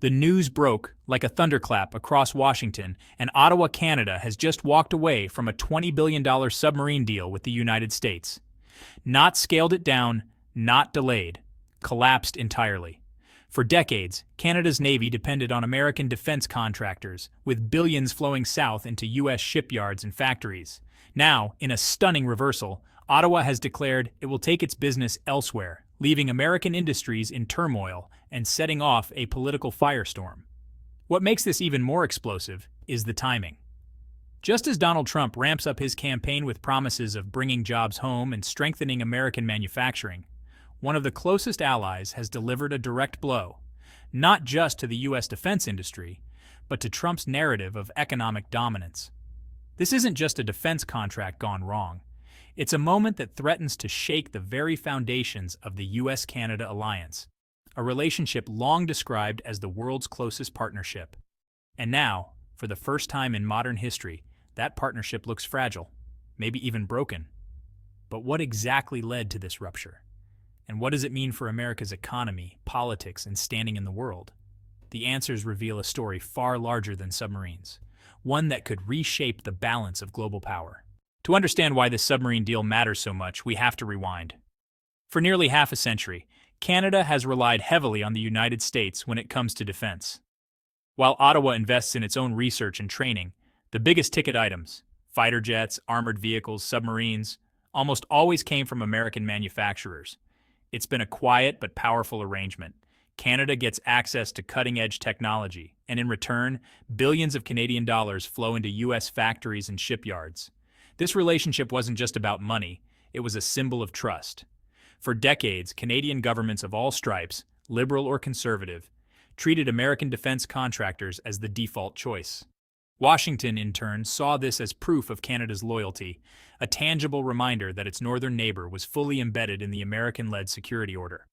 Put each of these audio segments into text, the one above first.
The news broke like a thunderclap across Washington, and Ottawa, Canada has just walked away from a $20 billion submarine deal with the United States. Not scaled it down, not delayed, collapsed entirely. For decades, Canada's Navy depended on American defense contractors, with billions flowing south into U.S. shipyards and factories. Now, in a stunning reversal, Ottawa has declared it will take its business elsewhere, leaving American industries in turmoil and setting off a political firestorm. What makes this even more explosive is the timing. Just as Donald Trump ramps up his campaign with promises of bringing jobs home and strengthening American manufacturing, one of the closest allies has delivered a direct blow, not just to the U.S. defense industry, but to Trump's narrative of economic dominance. This isn't just a defense contract gone wrong. It's a moment that threatens to shake the very foundations of the U.S.-Canada alliance, a relationship long described as the world's closest partnership. And now, for the first time in modern history, that partnership looks fragile, maybe even broken. But what exactly led to this rupture? And what does it mean for America's economy, politics, and standing in the world? The answers reveal a story far larger than submarines, one that could reshape the balance of global power. To understand why this submarine deal matters so much, we have to rewind. For nearly half a century, Canada has relied heavily on the United States when it comes to defense. While Ottawa invests in its own research and training, the biggest ticket items, fighter jets, armored vehicles, submarines, almost always came from American manufacturers. It's been a quiet but powerful arrangement. Canada gets access to cutting-edge technology, and in return, billions of Canadian dollars flow into U.S. factories and shipyards. This relationship wasn't just about money, it was a symbol of trust. For decades, Canadian governments of all stripes, liberal or conservative, treated American defense contractors as the default choice. Washington, in turn, saw this as proof of Canada's loyalty, a tangible reminder that its northern neighbor was fully embedded in the American-led security order.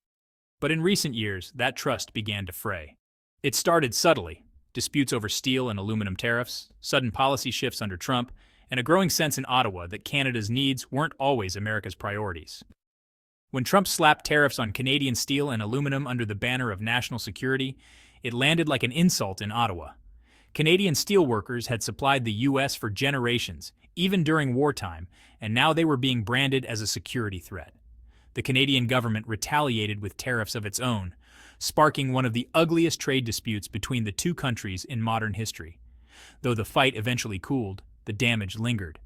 But in recent years, that trust began to fray. It started subtly: disputes over steel and aluminum tariffs, sudden policy shifts under Trump, and a growing sense in Ottawa that Canada's needs weren't always America's priorities. When Trump slapped tariffs on Canadian steel and aluminum under the banner of national security, it landed like an insult in Ottawa. Canadian steelworkers had supplied the U.S. for generations, even during wartime, and now they were being branded as a security threat. The Canadian government retaliated with tariffs of its own, sparking one of the ugliest trade disputes between the two countries in modern history. Though the fight eventually cooled, the damage lingered.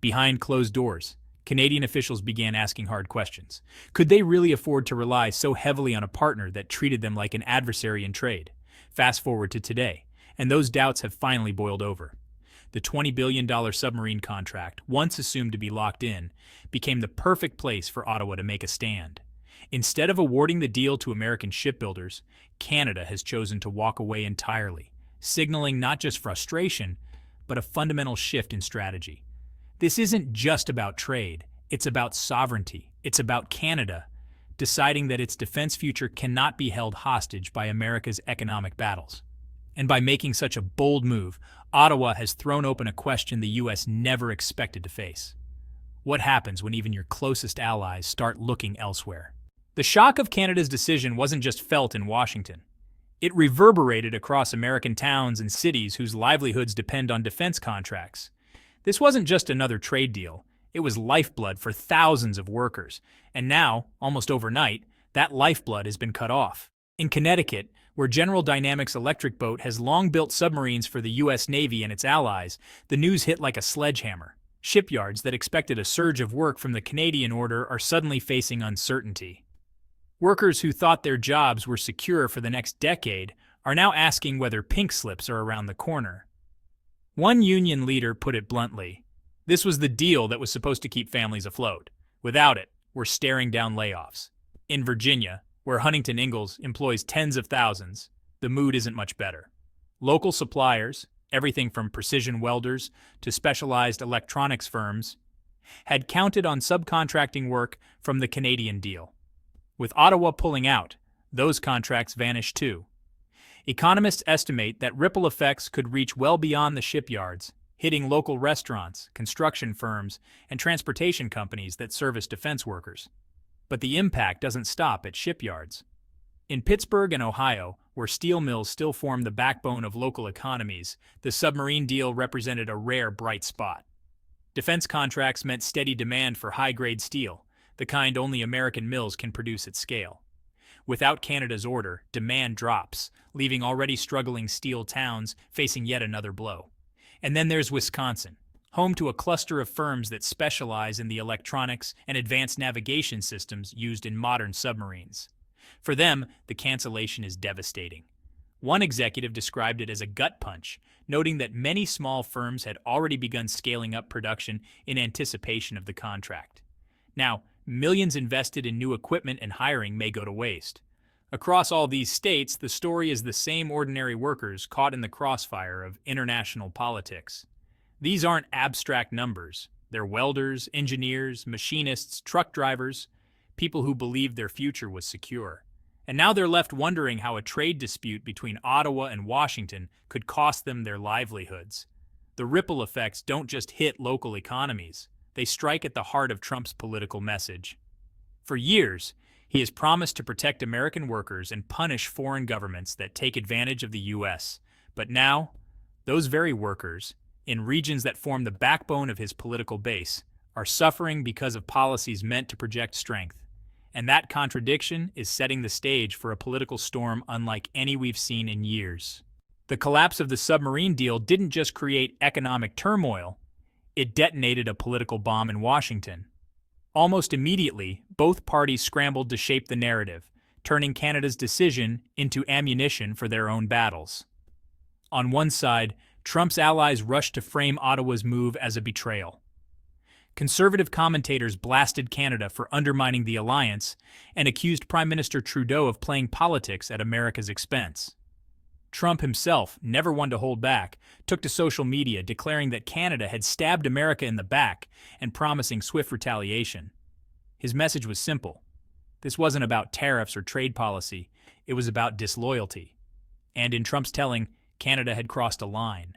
Behind closed doors, Canadian officials began asking hard questions. Could they really afford to rely so heavily on a partner that treated them like an adversary in trade? Fast forward to today, and those doubts have finally boiled over. The $20 billion submarine contract, once assumed to be locked in, became the perfect place for Ottawa to make a stand. Instead of awarding the deal to American shipbuilders, Canada has chosen to walk away entirely, signaling not just frustration, but a fundamental shift in strategy. This isn't just about trade, it's about sovereignty. It's about Canada deciding that its defense future cannot be held hostage by America's economic battles. And by making such a bold move, Ottawa has thrown open a question the U.S. never expected to face. What happens when even your closest allies start looking elsewhere? The shock of Canada's decision wasn't just felt in Washington. It reverberated across American towns and cities whose livelihoods depend on defense contracts. This wasn't just another trade deal. It was lifeblood for thousands of workers. And now, almost overnight, that lifeblood has been cut off. In Connecticut, where General Dynamics Electric Boat has long built submarines for the U.S. Navy and its allies, the news hit like a sledgehammer. Shipyards that expected a surge of work from the Canadian order are suddenly facing uncertainty. Workers who thought their jobs were secure for the next decade are now asking whether pink slips are around the corner. One union leader put it bluntly: this was the deal that was supposed to keep families afloat. Without it, we're staring down layoffs. In Virginia, where Huntington Ingalls employs tens of thousands, the mood isn't much better. Local suppliers, everything from precision welders to specialized electronics firms, had counted on subcontracting work from the Canadian deal. With Ottawa pulling out, those contracts vanish too. Economists estimate that ripple effects could reach well beyond the shipyards, hitting local restaurants, construction firms, and transportation companies that service defense workers. But the impact doesn't stop at shipyards. In Pittsburgh and Ohio, where steel mills still form the backbone of local economies, the submarine deal represented a rare bright spot. Defense contracts meant steady demand for high-grade steel, the kind only American mills can produce at scale. Without Canada's order, demand drops, leaving already struggling steel towns facing yet another blow. And then there's Wisconsin, home to a cluster of firms that specialize in the electronics and advanced navigation systems used in modern submarines. For them, the cancellation is devastating. One executive described it as a gut punch, noting that many small firms had already begun scaling up production in anticipation of the contract. Now, millions invested in new equipment and hiring may go to waste. Across all these states, the story is the same ordinary workers caught in the crossfire of international politics. These aren't abstract numbers. They're welders, engineers, machinists, truck drivers, people who believed their future was secure. And now they're left wondering how a trade dispute between Ottawa and Washington could cost them their livelihoods. The ripple effects don't just hit local economies. They strike at the heart of Trump's political message. For years, he has promised to protect American workers and punish foreign governments that take advantage of the U.S. But now, those very workers, in regions that form the backbone of his political base, are suffering because of policies meant to project strength. And that contradiction is setting the stage for a political storm unlike any we've seen in years. The collapse of the submarine deal didn't just create economic turmoil, it detonated a political bomb in Washington. Almost immediately, both parties scrambled to shape the narrative, turning Canada's decision into ammunition for their own battles. On one side, Trump's allies rushed to frame Ottawa's move as a betrayal. Conservative commentators blasted Canada for undermining the alliance and accused Prime Minister Trudeau of playing politics at America's expense. Trump himself, never one to hold back, took to social media declaring that Canada had stabbed America in the back and promising swift retaliation. His message was simple. This wasn't about tariffs or trade policy, it was about disloyalty. And in Trump's telling, Canada had crossed a line.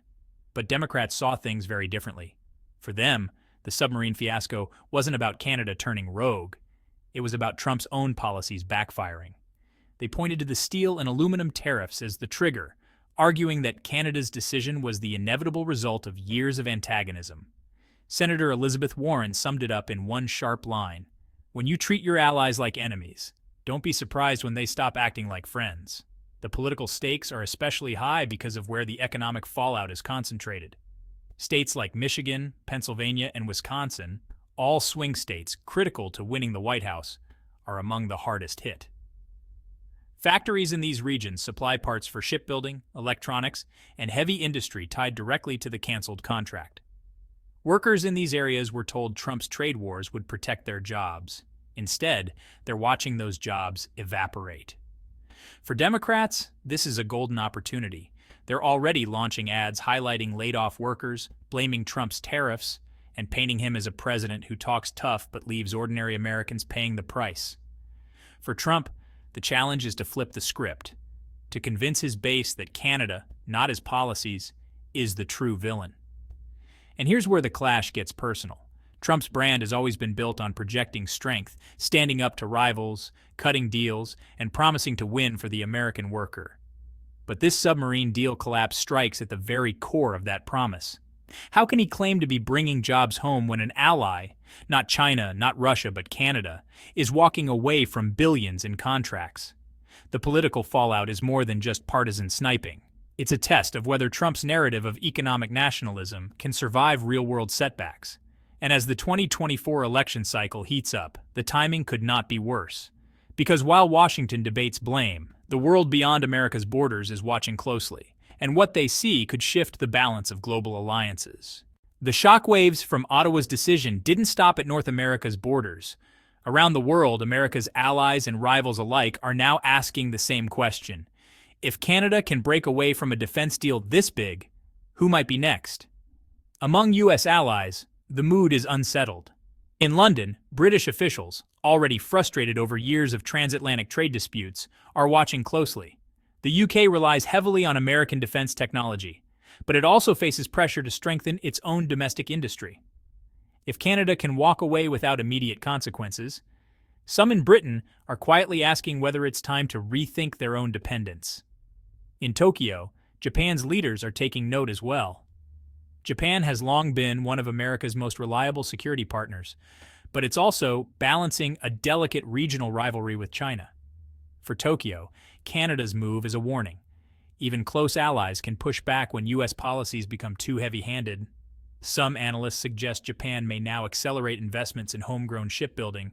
But Democrats saw things very differently. For them, the submarine fiasco wasn't about Canada turning rogue. It was about Trump's own policies backfiring. They pointed to the steel and aluminum tariffs as the trigger, arguing that Canada's decision was the inevitable result of years of antagonism. Senator Elizabeth Warren summed it up in one sharp line. When you treat your allies like enemies, don't be surprised when they stop acting like friends. The political stakes are especially high because of where the economic fallout is concentrated. States like Michigan, Pennsylvania, and Wisconsin, all swing states critical to winning the White House, are among the hardest hit. Factories in these regions supply parts for shipbuilding, electronics, and heavy industry tied directly to the canceled contract. Workers in these areas were told Trump's trade wars would protect their jobs. Instead, they're watching those jobs evaporate. For Democrats, this is a golden opportunity. They're already launching ads highlighting laid-off workers, blaming Trump's tariffs, and painting him as a president who talks tough but leaves ordinary Americans paying the price. For Trump, the challenge is to flip the script, to convince his base that Canada, not his policies, is the true villain. And here's where the clash gets personal. Trump's brand has always been built on projecting strength, standing up to rivals, cutting deals, and promising to win for the American worker. But this submarine deal collapse strikes at the very core of that promise. How can he claim to be bringing jobs home when an ally, not China, not Russia, but Canada, is walking away from billions in contracts? The political fallout is more than just partisan sniping. It's a test of whether Trump's narrative of economic nationalism can survive real-world setbacks. And as the 2024 election cycle heats up, the timing could not be worse. Because while Washington debates blame, the world beyond America's borders is watching closely, and what they see could shift the balance of global alliances. The shockwaves from Ottawa's decision didn't stop at North America's borders. Around the world, America's allies and rivals alike are now asking the same question. If Canada can break away from a defense deal this big, who might be next? Among U.S. allies, the mood is unsettled. In London, British officials, already frustrated over years of transatlantic trade disputes, are watching closely. The UK relies heavily on American defense technology, but it also faces pressure to strengthen its own domestic industry. If Canada can walk away without immediate consequences, some in Britain are quietly asking whether it's time to rethink their own dependence. In Tokyo, Japan's leaders are taking note as well. Japan has long been one of America's most reliable security partners, but it's also balancing a delicate regional rivalry with China. For Tokyo, Canada's move is a warning. Even close allies can push back when U.S. policies become too heavy-handed. Some analysts suggest Japan may now accelerate investments in homegrown shipbuilding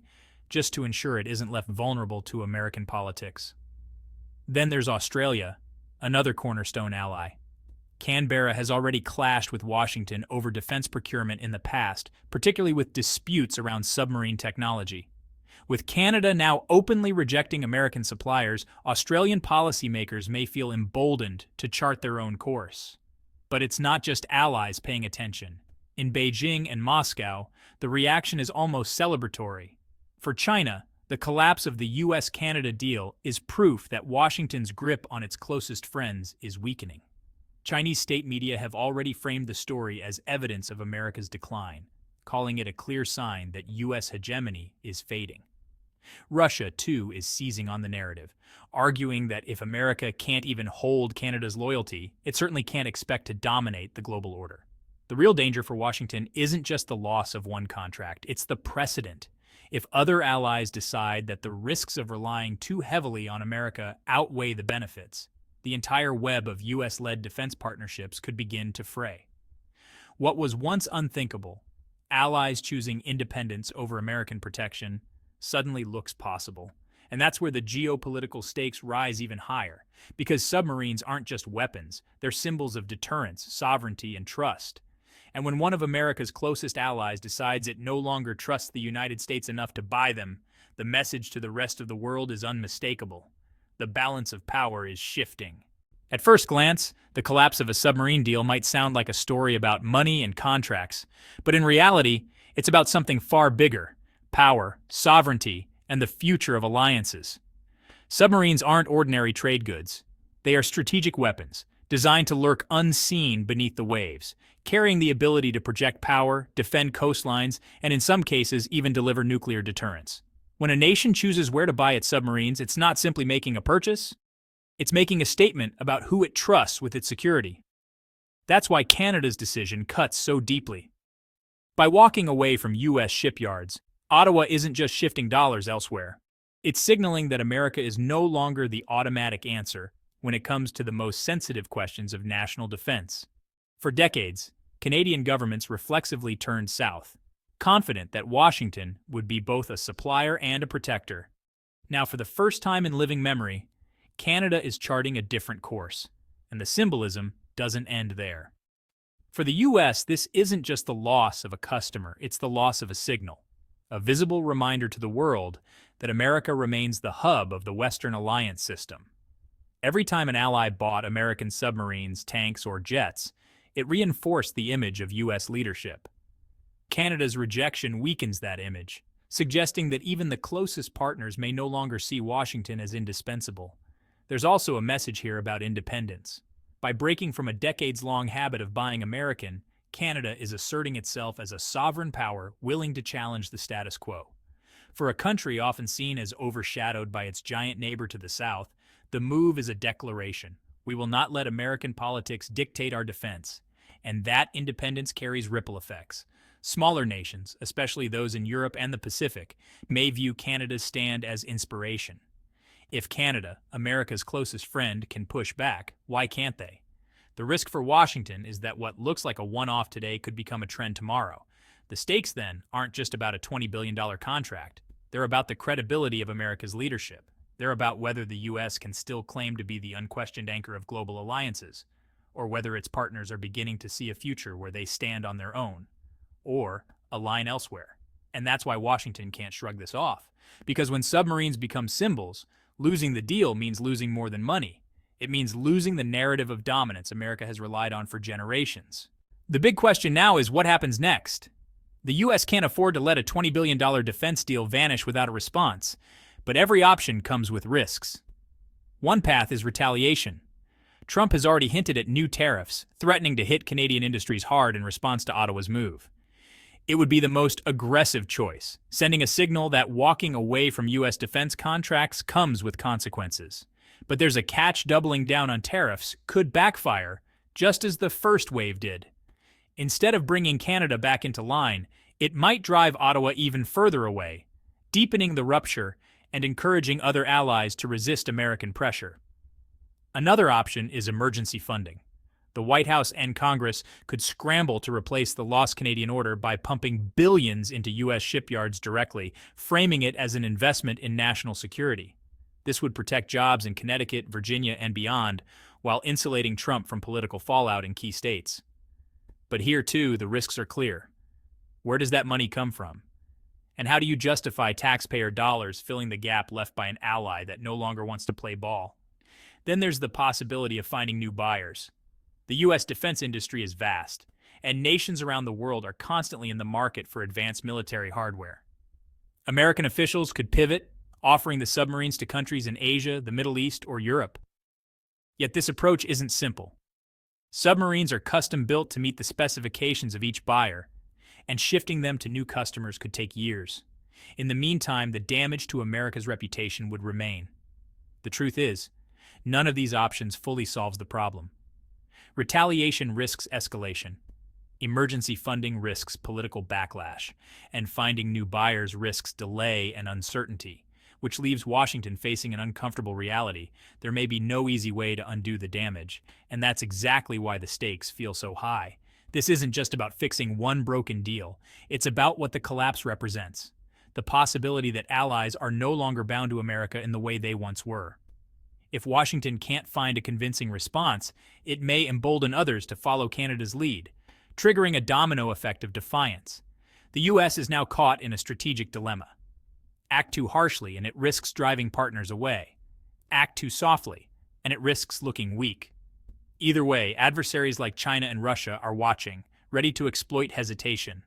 just to ensure it isn't left vulnerable to American politics. Then there's Australia, another cornerstone ally. Canberra has already clashed with Washington over defense procurement in the past, particularly with disputes around submarine technology. With Canada now openly rejecting American suppliers, Australian policymakers may feel emboldened to chart their own course. But it's not just allies paying attention. In Beijing and Moscow, the reaction is almost celebratory. For China, the collapse of the US-Canada deal is proof that Washington's grip on its closest friends is weakening. Chinese state media have already framed the story as evidence of America's decline, calling it a clear sign that US hegemony is fading. Russia, too, is seizing on the narrative, arguing that if America can't even hold Canada's loyalty, it certainly can't expect to dominate the global order. The real danger for Washington isn't just the loss of one contract, it's the precedent. If other allies decide that the risks of relying too heavily on America outweigh the benefits, the entire web of US-led defense partnerships could begin to fray. What was once unthinkable, allies choosing independence over American protection, suddenly looks possible. And that's where the geopolitical stakes rise even higher, because submarines aren't just weapons, they're symbols of deterrence, sovereignty, and trust. And when one of America's closest allies decides it no longer trusts the United States enough to buy them, the message to the rest of the world is unmistakable. The balance of power is shifting. At first glance, the collapse of a submarine deal might sound like a story about money and contracts, but in reality, it's about something far bigger: power, sovereignty, and the future of alliances. Submarines aren't ordinary trade goods. They are strategic weapons, designed to lurk unseen beneath the waves, carrying the ability to project power, defend coastlines, and in some cases even deliver nuclear deterrence. When a nation chooses where to buy its submarines, it's not simply making a purchase. It's making a statement about who it trusts with its security. That's why Canada's decision cuts so deeply. By walking away from U.S. shipyards, Ottawa isn't just shifting dollars elsewhere. It's signaling that America is no longer the automatic answer when it comes to the most sensitive questions of national defense. For decades, Canadian governments reflexively turned south, confident that Washington would be both a supplier and a protector. Now, for the first time in living memory, Canada is charting a different course, and the symbolism doesn't end there. For the U.S., this isn't just the loss of a customer, it's the loss of a signal, a visible reminder to the world that America remains the hub of the Western alliance system. Every time an ally bought American submarines, tanks, or jets, it reinforced the image of U.S. leadership. Canada's rejection weakens that image, suggesting that even the closest partners may no longer see Washington as indispensable. There's also a message here about independence. By breaking from a decades-long habit of buying American, Canada is asserting itself as a sovereign power willing to challenge the status quo. For a country often seen as overshadowed by its giant neighbor to the south, the move is a declaration. We will not let American politics dictate our defense. And that independence carries ripple effects. Smaller nations, especially those in Europe and the Pacific, may view Canada's stand as inspiration. If Canada, America's closest friend, can push back, why can't they? The risk for Washington is that what looks like a one-off today could become a trend tomorrow. The stakes, then, aren't just about a $20 billion contract. They're about the credibility of America's leadership. They're about whether the U.S. can still claim to be the unquestioned anchor of global alliances, or whether its partners are beginning to see a future where they stand on their own, or align elsewhere. And that's why Washington can't shrug this off. Because when submarines become symbols, losing the deal means losing more than money. It means losing the narrative of dominance America has relied on for generations. The big question now is what happens next? The U.S. can't afford to let a $20 billion defense deal vanish without a response, but every option comes with risks. One path is retaliation. Trump has already hinted at new tariffs, threatening to hit Canadian industries hard in response to Ottawa's move. It would be the most aggressive choice, sending a signal that walking away from U.S. defense contracts comes with consequences. But there's a catch: doubling down on tariffs could backfire, just as the first wave did. Instead of bringing Canada back into line, it might drive Ottawa even further away, deepening the rupture and encouraging other allies to resist American pressure. Another option is emergency funding. The White House and Congress could scramble to replace the lost Canadian order by pumping billions into U.S. shipyards directly, framing it as an investment in national security. This would protect jobs in Connecticut, Virginia, and beyond, while insulating Trump from political fallout in key states. But here, too, the risks are clear. Where does that money come from? And how do you justify taxpayer dollars filling the gap left by an ally that no longer wants to play ball? Then there's the possibility of finding new buyers. The U.S. defense industry is vast, and nations around the world are constantly in the market for advanced military hardware. American officials could pivot, offering the submarines to countries in Asia, the Middle East, or Europe. Yet this approach isn't simple. Submarines are custom-built to meet the specifications of each buyer, and shifting them to new customers could take years. In the meantime, the damage to America's reputation would remain. The truth is, none of these options fully solves the problem. Retaliation risks escalation. Emergency funding risks political backlash, and finding new buyers risks delay and uncertainty, which leaves Washington facing an uncomfortable reality. There may be no easy way to undo the damage, and that's exactly why the stakes feel so high. This isn't just about fixing one broken deal. It's about what the collapse represents: the possibility that allies are no longer bound to America in the way they once were. If Washington can't find a convincing response, it may embolden others to follow Canada's lead, triggering a domino effect of defiance. The U.S. is now caught in a strategic dilemma. Act too harshly, and it risks driving partners away. Act too softly, and it risks looking weak. Either way, adversaries like China and Russia are watching, ready to exploit hesitation.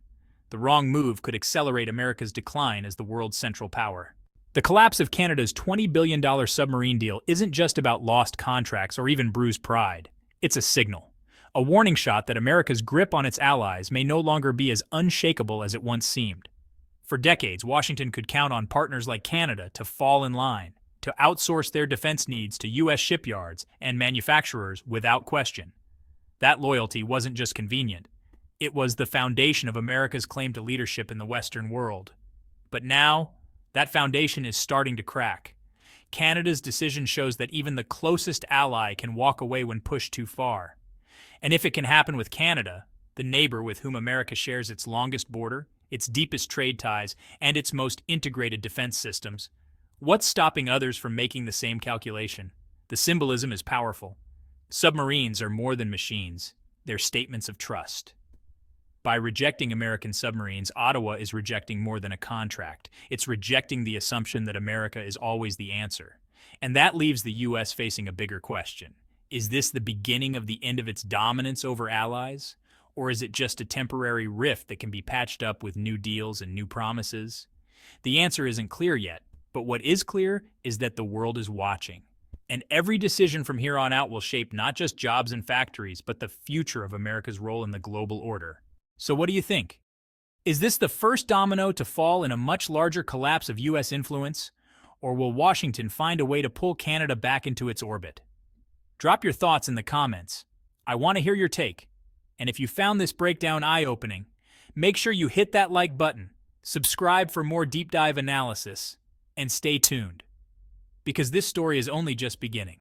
The wrong move could accelerate America's decline as the world's central power. The collapse of Canada's $20 billion submarine deal isn't just about lost contracts or even bruised pride. It's a signal, a warning shot that America's grip on its allies may no longer be as unshakable as it once seemed. For decades, Washington could count on partners like Canada to fall in line, to outsource their defense needs to U.S. shipyards and manufacturers without question. That loyalty wasn't just convenient. It was the foundation of America's claim to leadership in the Western world. But now, that foundation is starting to crack. Canada's decision shows that even the closest ally can walk away when pushed too far. And if it can happen with Canada, the neighbor with whom America shares its longest border, its deepest trade ties, and its most integrated defense systems, what's stopping others from making the same calculation? The symbolism is powerful. Submarines are more than machines. They're statements of trust. By rejecting American submarines, Ottawa is rejecting more than a contract. It's rejecting the assumption that America is always the answer. And that leaves the U.S. facing a bigger question. Is this the beginning of the end of its dominance over allies? Or is it just a temporary rift that can be patched up with new deals and new promises? The answer isn't clear yet, but what is clear is that the world is watching. And every decision from here on out will shape not just jobs and factories, but the future of America's role in the global order. So what do you think? Is this the first domino to fall in a much larger collapse of U.S. influence? Or will Washington find a way to pull Canada back into its orbit? Drop your thoughts in the comments. I want to hear your take. And if you found this breakdown eye-opening, make sure you hit that like button, subscribe for more deep dive analysis, and stay tuned. Because this story is only just beginning.